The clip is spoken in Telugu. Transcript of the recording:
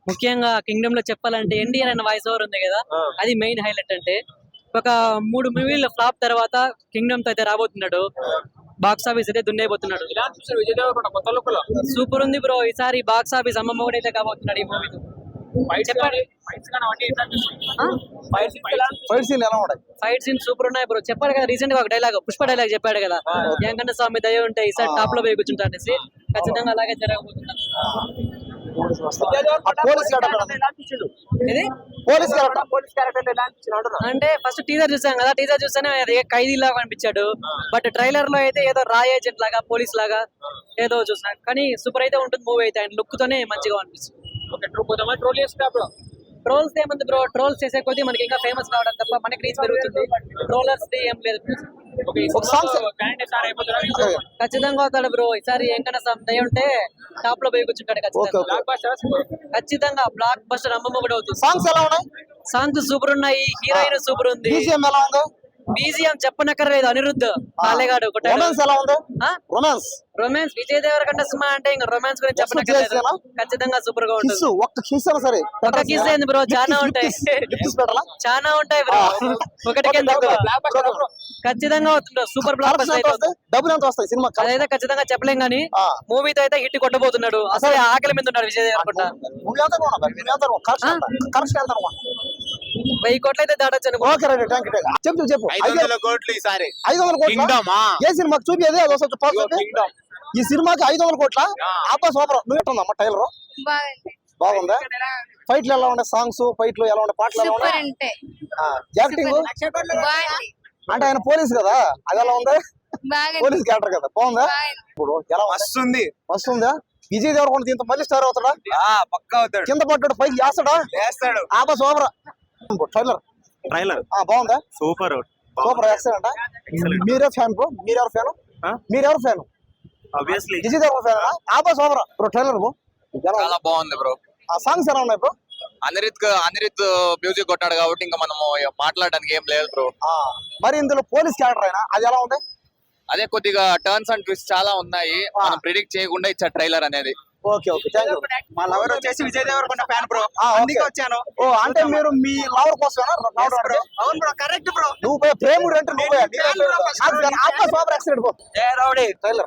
ముఖ్యంగా కింగ్డమ్ లో చెప్పాలంటే ఎన్టీఆర్ అనే వాయిస్ ఓవర్ ఉంది కదా, అది మెయిన్ హైలైట్. అంటే ఒక 3 మూవీల ఫ్లాప్ తర్వాత కింగ్డమ్ తో అయితే రాబోతున్నాడు, బాక్స్ ఆఫీస్ అయితే దున్నేయబోతున్నాడు. సూపర్ ఉంది బ్రో, ఈసారి బాక్స్ ఆఫీస్ అమ్మమ్మ కూడా అయితే కాబోతున్నాడు ఈ మూవీతో. చెప్పండి. ఫైట్ సీన్ సూపర్ ఉన్నాయి బ్రో. చెప్పాడు కదా రీసెంట్ గా ఒక డైలాగ్, పుష్ప డైలాగ్ చెప్పాడు కదా, ఏంకంటే స్వామి దయ ఉంటే ఈసారి టాప్ లో పోయి కూర్చుంటా అనేసి. ఖచ్చితంగా అలాగే జరగబోతుంది. అంటే ఫస్ట్ టీజర్ చూసాం కదా, టీజర్ చూస్తేనే ఖైదీ లాగా అనిపించాడు. బట్ ట్రైలర్ లో అయితే ఏదో రా ఏజెంట్ లాగా, పోలీస్ లాగా ఏదో చూసినా. కానీ సూపర్ అయితే ఉంటుంది మూవీ అయితే, ఆయన లుక్ తోనే మంచిగా అనిపిస్తుంది. ట్రోల్స్ ఏముంది బ్రో, ట్రోల్స్ చేసే కొద్దీ మనకి ఇంకా ఫేమస్ కావడం తప్ప మనకి రీచ్ పెరుగుతుంది. ట్రోలర్స్ ఏం లేదు. ఖచ్చితంగా అవుతాడు బ్రో ఈసారి. ఏంకన్నా దయ ఉంటే టాప్ లో పోయి కూర్చుంటాడు ఖచ్చితంగా. బ్లాక్ బస్టర్ అమ్మమ్మ కూడా అవుతుంది. సాంగ్స్ ఎలా ఉన్నాయి? సాంగ్స్ సూపర్ ఉన్నాయి, హీరోయిన్ సూపర్ ఉంది. BGM ఎలా ఉంది? బీజిఎం చెప్పనక్కర్లేదు, అనిరుద్ధ్ పాలేగాడు. రొమాన్స్ ఎలా ఉంది? రొమాన్స్ రొమాన్స్ విజయ్ దేవరకొండ సినిమా అంటే ఇంకా రొమాన్స్ గురించి చెప్పనక్కర్లేదు. ఖచ్చితంగా సూపర్ గా ఉంటుంది. ఒక్క కిస్ అయినా సరే. ఒక కిస్ ఏంది బ్రో, చాలా ఉంటాయి, చాలా ఉంటాయి బ్రో. ఒకటికే ఖచ్చితంగా అవుతుంటారు. Super block buster. డబ్బులు ఎంత వస్తాయి సినిమా? అదైతే ఖచ్చితంగా చెప్పలేం గానీ మూవీతో అయితే హిట్ కొట్టబోతున్నాడు. అసలు ఆకలి మీద ఉన్నాడు విజయ్ దేవరకొండ. 1000 కోట్లు అయితే దాటొచ్చు. చెప్పు చెప్పు. 500 కోట్లు ఈసారి. 500 కోట్ల ఏ సినిమాకి చూపేది అది వస్తుంది. ఈ సినిమాకి 500 కోట్ల అబ్బా సూపర్. నువ్వు టైలర్ బాగుందా? ఫైట్లు ఎలా ఉండే? సాంగ్స్ ఫైట్లు ఎలా ఉండే? పాటలు ఎలా ఉండే? యాక్టింగ్ అంటే ఆయన పోలీస్ కదా, అది ఎలా ఉంది? పోలీస్ క్యారెక్టర్ కదా, బాగుందా? ఇప్పుడు ఎలా వస్తుంది? వస్తుందా? విజయ్ దేవరకొండ దీంతో మళ్ళీ స్టార్ అవుతాడా? పక్కా అవుతాడు. కింద పడ్డాడు పైకి చేస్తాడా? చేస్తాడు. ఆబా సూపర్. ట్రైలర్ బాగుందా? Super super excellent. మీరే ఫ్యాన్ బ్రో? మీరెవరు fan? Obviously Vijay Deverakonda fan. ఆబా సూపర్ బ్రో. ట్రైలర్ చాలా బాగుంది బ్రో. ఆ సాంగ్స్ ఎలా ఉన్నాయి బ్రో? అనిరుద్ మ్యూజిక్ కొట్టాడు కాబట్టి ఇంకా మనము మాట్లాడడానికి ఏం లేదు బ్రో. మరి ఇందులో పోలీస్ క్యారెక్టర్ అయినా అది ఎలా ఉంది? అదే కొద్దిగా టర్న్స్ అండ్ ట్విస్ట్ చాలా ఉన్నాయి, మనం ప్రిడిక్ట్ చేయకుండా ఇచ్చా ట్రైలర్ అనేది. Okay thank you. మా లవర్ వచ్చేసి విజయ్ దేవరకొండ ఫ్యాన్ బ్రో, అందుకే వచ్చాను. ఓ అంటే మీరు మీ లవర్ కోసమేనా? అవును బ్రో, కరెక్ట్ బ్రో. నువ్వు ప్రేముడు అంటే నువ్వే. Super excellent bro. ట్రైలర్